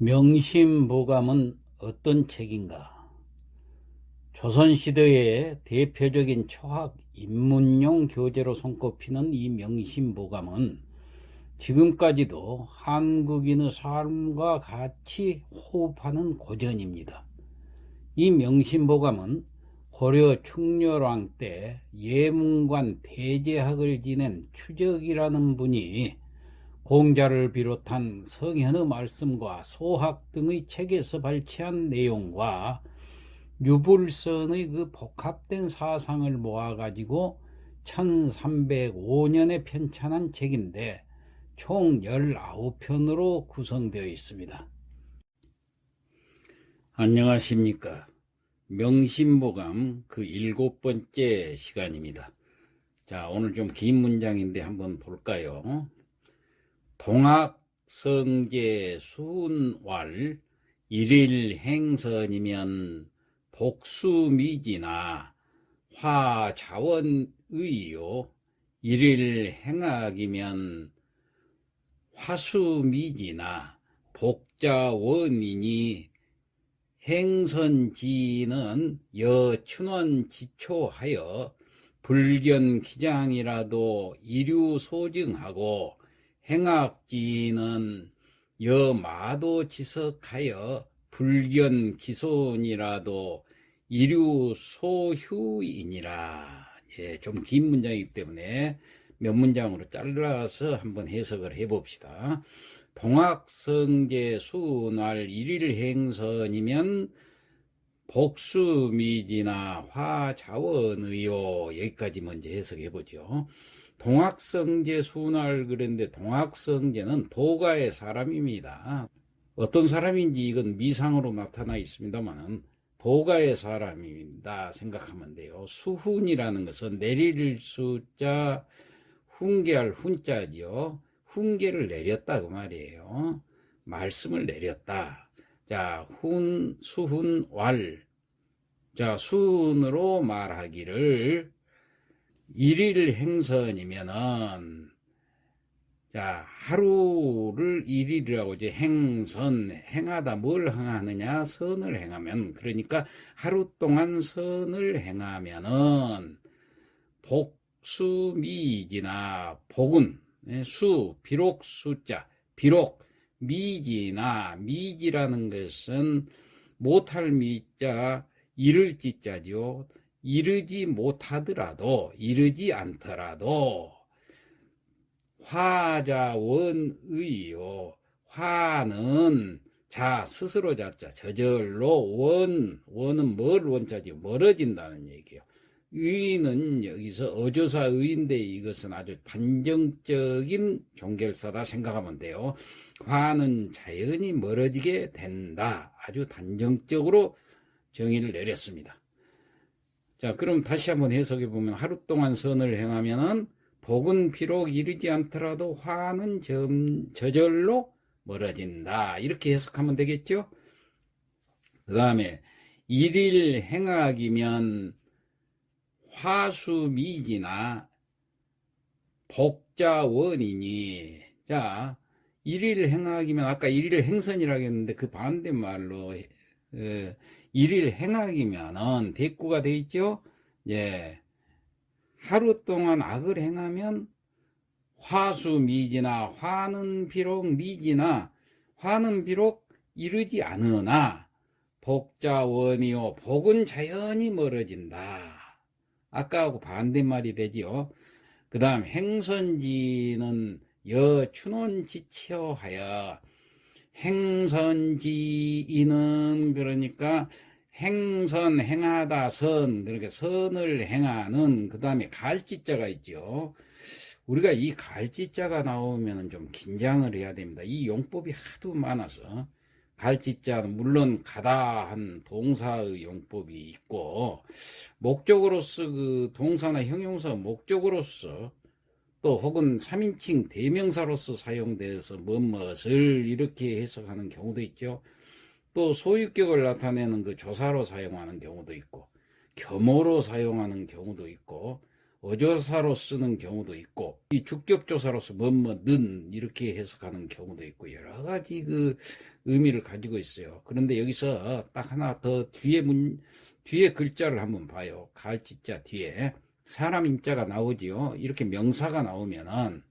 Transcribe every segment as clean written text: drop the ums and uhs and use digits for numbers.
명심보감은 어떤 책인가? 조선시대의 대표적인 초학 입문용 교재로 손꼽히는 이 명심보감은 지금까지도 한국인의 삶과 같이 호흡하는 고전입니다. 이 명심보감은 고려 충렬왕 때 예문관 대제학을 지낸 추적이라는 분이 공자를 비롯한 성현의 말씀과 소학 등의 책에서 발췌한 내용과 유불선의 그 복합된 사상을 모아가지고 1305년에 편찬한 책인데 총 19편으로 구성되어 있습니다. 안녕하십니까. 명심보감 그 7번째 시간입니다. 자, 오늘 좀 긴 문장인데 한번 볼까요? 동학성제 수운왈 일일행선이면 복수미지나 화자원의요 일일행학이면 화수미지나 복자원이니 행선지는 여춘원지초하여 불견기장이라도 이류소증하고 행악지는 여마도지석하여 불견기손이라도 이류소휴이니라. 예, 좀 긴 문장이기 때문에 몇 문장으로 잘라서 한번 해석을 해봅시다. 동학성제 수날 일일행선이면 복수미지나 화자원의요. 여기까지 먼저 해석해보죠. 동학성제 수날 그랬는데 동학성제는 도가의 사람입니다. 어떤 사람인지 이건 미상으로 나타나 있습니다만 도가의 사람입니다 생각하면 돼요. 수훈이라는 것은 내릴 수자 훈계할 훈자죠. 훈계를 내렸다 그 말이에요. 말씀을 내렸다. 자, 수훈 왈. 자, 수훈으로 말하기를 일일 행선이면은, 자, 하루를 일일이라고 이제 행하다 뭘 행하느냐? 선을 행하면, 그러니까 하루 동안 선을 행하면은 복수미지나 복은 비록 숫자 비록 미지나 미지라는 것은 못할 미자 이를 지자죠. 이르지 못하더라도 이르지 않더라도 화자원의요. 화는 자 스스로 자자 저절로 원은 뭘 원자죠. 멀어진다는 얘기예요. 의는 여기서 어조사 의인데 이것은 아주 반정적인 종결사다 생각하면 돼요. 화는 자연히 멀어지게 된다. 아주 단정적으로 정의를 내렸습니다. 자, 그럼 다시 한번 해석해 보면 하루 동안 선을 행하면은 복은 비록 이르지 않더라도 화는 저절로 멀어진다. 이렇게 해석하면 되겠죠? 그 다음에 일일 행학이면 화수미지나 복자원이니. 자, 일일 행학이면 아까 일일 행선이라고 했는데 그 반대말로 일일 행학이면은 대꾸가 돼 있죠. 예, 하루 동안 악을 행하면 화수미지나 화는 비록 미지나 화는 비록 이르지 않으나 복자원이요 복은 자연히 멀어진다. 아까하고 반대말이 되지요. 그 다음 행선지는 여춘원지처하여 행선지인은 그러니까 행하다 선 그러니까 선을 행하는 그 다음에 갈지자가 있죠. 우리가 이 갈지자가 나오면 좀 긴장을 해야 됩니다. 이 용법이 하도 많아서 갈지자는 물론 가다한 동사의 용법이 있고 목적으로서 그 동사나 형용사 목적으로서 또 혹은 3인칭 대명사로서 사용돼서 무엇을 이렇게 해석하는 경우도 있죠. 또 소유격을 나타내는 그 조사로 사용하는 경우도 있고 겸호로 사용하는 경우도 있고 어조사로 쓰는 경우도 있고, 이 주격조사로서 뭐뭐는 이렇게 해석하는 경우도 있고, 여러 가지 그 의미를 가지고 있어요. 그런데 여기서 딱 하나 더 뒤에 글자를 한번 봐요. 갈지자 뒤에 사람 인자가 나오지요. 이렇게 명사가 나오면은,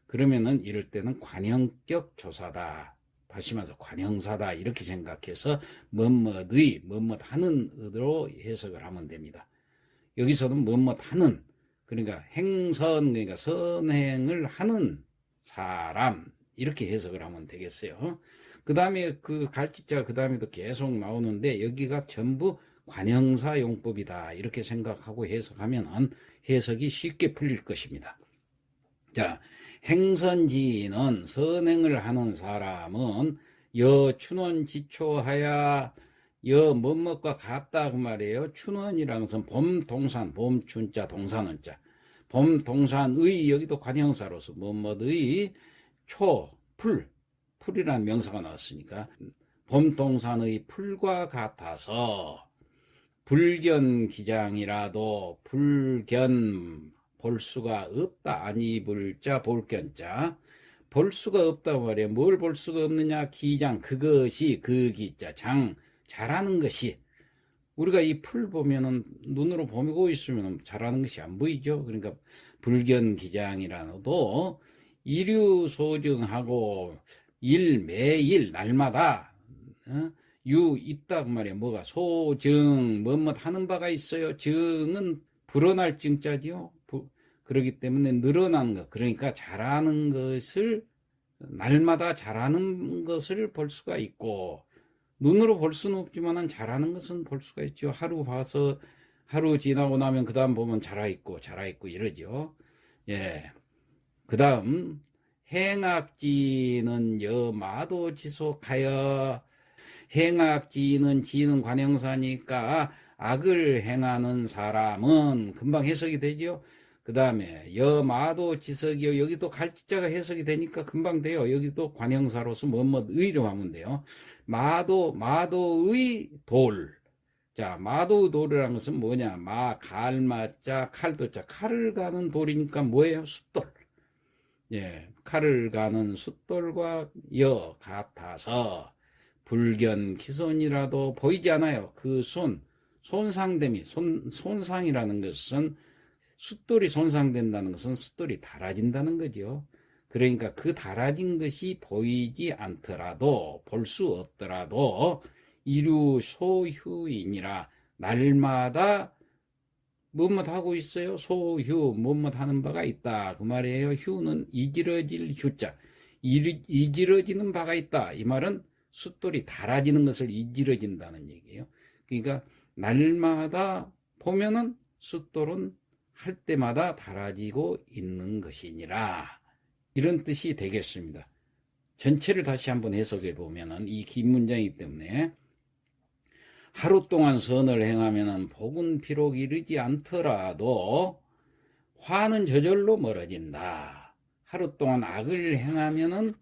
그러면은 이럴 때는 관형격 조사다. 다시 말해서 관형사다. 이렇게 생각해서 뭐뭐의, 뭐뭐하는 의도로 해석을 하면 됩니다. 여기서는 뭐뭐하는, 그러니까 행선, 그러니까 선행을 하는 사람, 이렇게 해석을 하면 되겠어요. 그 다음에 그 갈지자 그 다음에도 계속 나오는데 여기가 전부 관형사 용법이다. 이렇게 생각하고 해석하면 해석이 쉽게 풀릴 것입니다. 자, 행선지는 선행을 하는 사람은 여춘원지초하야 뭐뭐과 같다 그 말이에요. 춘원이라는 것은 봄동산, 봄춘자, 동산은자. 봄동산의 여기도 관형사로서 뭐뭐의 풀이라는 명사가 나왔으니까 봄동산의 풀과 같아서 불견기장이라도 불견 볼 수가 없다. 아니 불자 볼견자. 볼 수가 없다고 말이에요. 뭘 볼 수가 없느냐? 기장. 그것이 그 기자 장. 자라는 것이. 우리가 이 풀 보면은 눈으로 보고 있으면 자라는 것이 안 보이죠. 그러니까 불견기장이라도 일유소증하고 매일 날마다 있다고 말이에요. 뭐가 소증 뭐뭐 하는 바가 있어요. 증은 불어날 증자지요. 그렇기 때문에 늘어나는 것, 그러니까 자라는 것을 날마다 자라는 것을 볼 수가 있고, 눈으로 볼 수는 없지만 자라는 것은 볼 수가 있죠. 하루 봐서 하루 지나고 나면 그 다음 보면 자라 있고 이러죠. 예. 그 다음 행악지는 여마도 지속하여. 행악지는 지는 관형사니까 악을 행하는 사람은 금방 해석이 되죠. 그 다음에 여마도 지석이요. 여기도 갈지자가 해석이 되니까 금방 돼요. 여기도 관형사로서 뭐뭐의로 하면 돼요. 마도의 돌. 자, 마도의 돌이라는 것은 뭐냐? 갈마자 칼도자. 칼을 가는 돌이니까 뭐예요? 숫돌. 예, 칼을 가는 숫돌과 같아서 불견 기손이라도 보이지 않아요. 그 손상됨이, 손상이라는 것은 숫돌이 손상된다는 것은 숫돌이 닳아진다는 거죠. 그러니까 그 닳아진 것이 보이지 않더라도, 볼 수 없더라도 이루 소휴이니라. 날마다 뭐뭐 하고 있어요. 소휴 뭐뭐 하는 바가 있다 그 말이에요. 휴는 이지러질 휴자. 이지러지는 바가 있다. 이 말은 숫돌이 닳아지는 것을 이지러진다는 얘기예요. 그러니까 날마다 보면은 숫돌은 할 때마다 닳아지고 있는 것이니라. 이런 뜻이 되겠습니다. 전체를 다시 한번 해석해 보면은 이 긴 문장이기 때문에 하루 동안 선을 행하면은 복은 비록 이르지 않더라도 화는 저절로 멀어진다. 하루 동안 악을 행하면은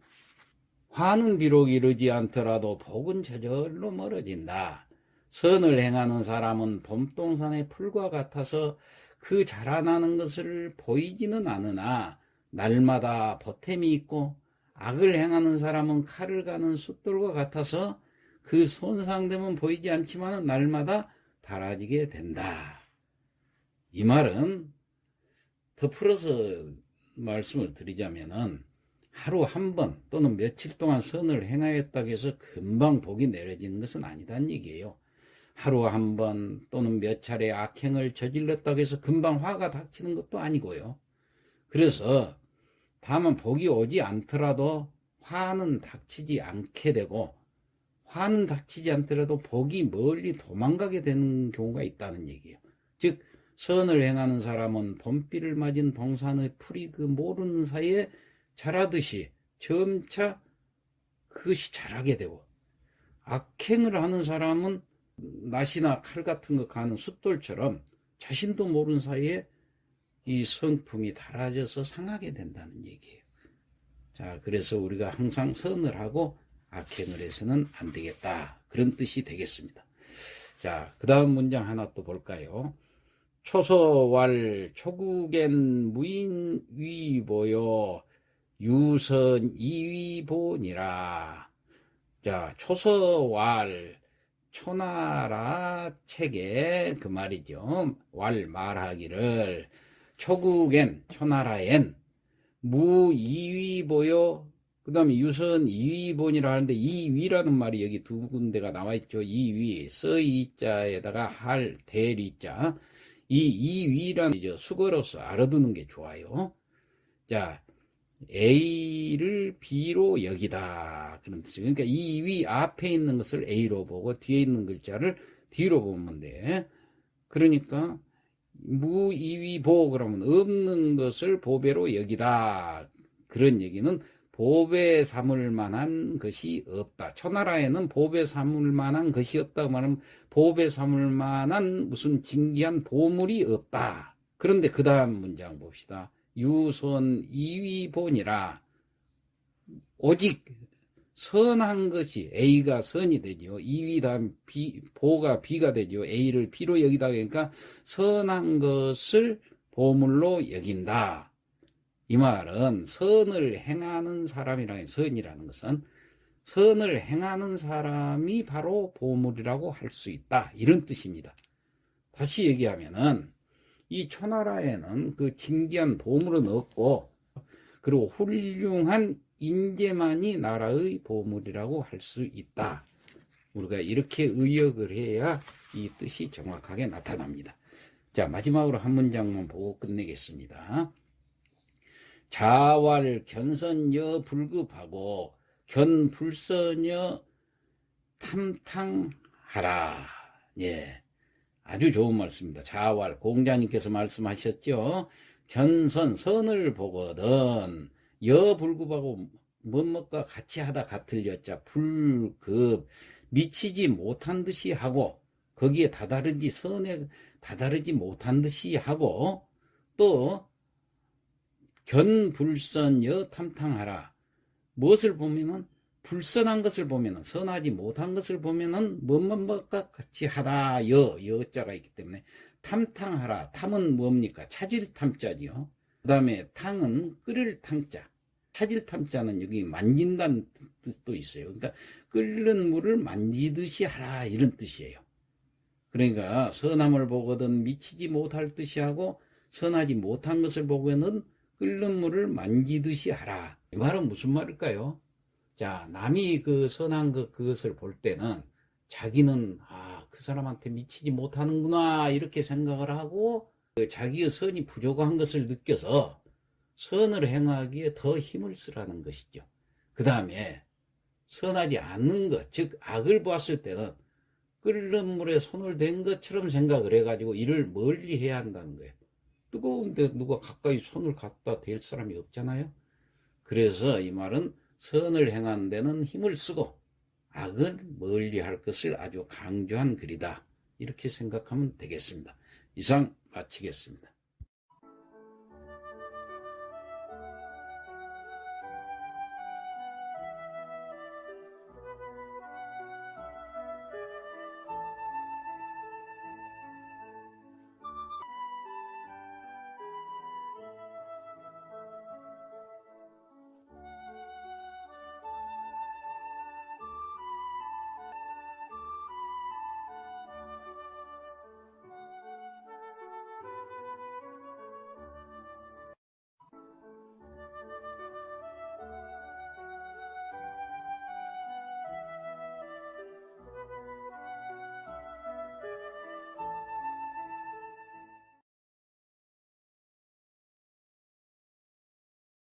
화는 비록 이르지 않더라도 복은 저절로 멀어진다. 선을 행하는 사람은 봄동산의 풀과 같아서 그 자라나는 것을 보이지는 않으나 날마다 보탬이 있고, 악을 행하는 사람은 칼을 가는 숫돌과 같아서 그 손상됨은 보이지 않지만 날마다 닳아지게 된다. 이 말은 더 풀어서 말씀을 드리자면은 하루 한 번 또는 며칠 동안 선을 행하였다고 해서 금방 복이 내려지는 것은 아니다는 얘기예요. 하루 한 번 또는 몇 차례 악행을 저질렀다고 해서 금방 화가 닥치는 것도 아니고요. 그래서 다만 복이 오지 않더라도 화는 닥치지 않게 되고, 화는 닥치지 않더라도 복이 멀리 도망가게 되는 경우가 있다는 얘기예요. 즉 선을 행하는 사람은 봄비를 맞은 동산의 풀이 그 모르는 사이에 자라듯이 점차 그것이 자라게 되고, 악행을 하는 사람은 낫이나 칼 같은 거 가는 숫돌처럼 자신도 모르는 사이에 이 성품이 닳아져서 상하게 된다는 얘기예요. 자, 그래서 우리가 항상 선을 하고 악행을 해서는 안 되겠다. 그런 뜻이 되겠습니다. 자, 그 다음 문장 하나 또 볼까요? 초서왈 초국엔 무인위보요 유선이위보니라. 자, 초서왈 초나라 책에 그 말이죠. 왈 말하기를 초국엔 초나라엔 무이위보요 그 다음에 유선 이위본이라 하는데 이위라는 말이 여기 두 군데가 나와 있죠. 이위 서이자에다가 할 대리자 이 이위라는 수거로서 알아두는 게 좋아요. 자, A를 B로 여기다 그런 뜻이에요. 그러니까 이 위 앞에 있는 것을 A로 보고 뒤에 있는 글자를 D로 보면 돼. 그러니까 무이위보 그러면 없는 것을 보배로 여기다. 그런 얘기는 보배 삼을 만한 것이 없다. 초나라에는 보배 삼을 만한 것이 없다고 말하면 보배 삼을 만한 무슨 진귀한 보물이 없다. 그런데 그 다음 문장 봅시다. 유선 이위본이라 오직 선한 것이 A가 선이 되죠. 이위 다음 보가 B가 되죠. A를 B로 여기다 그러니까 선한 것을 보물로 여긴다. 이 말은 선을 행하는 사람이라는 선이라는 것은 선을 행하는 사람이 바로 보물이라고 할 수 있다. 이런 뜻입니다. 다시 얘기하면은 이 초나라에는 그 진귀한 보물은 없고 그리고 훌륭한 인재만이 나라의 보물이라고 할 수 있다. 우리가 이렇게 의역을 해야 이 뜻이 정확하게 나타납니다. 자, 마지막으로 한 문장만 보고 끝내겠습니다. 자왈 견선여 불급하고 견불선여 탐탕하라. 예, 아주 좋은 말씀입니다. 자왈 공자님께서 말씀하셨죠. 견선 선을 보거든 여불급하고 뭐뭐과 같이 하다 같을 여자 불급 미치지 못한 듯이 하고 거기에 다다르지 선에 다다르지 못한 듯이 하고 또 견불선여 탐탕하라. 무엇을 보면은 불선한 것을 보면은 선하지 못한 것을 보면은 뭐뭐과 같이 하다 여자가 있기 때문에 탐탕하라. 탐은 뭡니까? 찾을 탐자지요. 그 다음에 탕은 끓을 탕자. 찾을 탐자는 여기 만진다는 뜻도 있어요. 그러니까 끓는 물을 만지듯이 하라 이런 뜻이에요. 그러니까 선함을 보거든 미치지 못할 듯이 하고 선하지 못한 것을 보고는 끓는 물을 만지듯이 하라. 이 말은 무슨 말일까요? 자, 남이 그 선한 그것을 볼 때는 자기는 그 사람한테 미치지 못하는구나 이렇게 생각을 하고 자기의 선이 부족한 것을 느껴서 선을 행하기에 더 힘을 쓰라는 것이죠. 그 다음에 선하지 않는 것, 즉 악을 보았을 때는 끓는 물에 손을 댄 것처럼 생각을 해가지고 이를 멀리 해야 한다는 거예요. 뜨거운데 누가 가까이 손을 갖다 댈 사람이 없잖아요. 그래서 이 말은 선을 행하는 데는 힘을 쓰고 악을 멀리 할 것을 아주 강조한 글이다. 이렇게 생각하면 되겠습니다. 이상 마치겠습니다.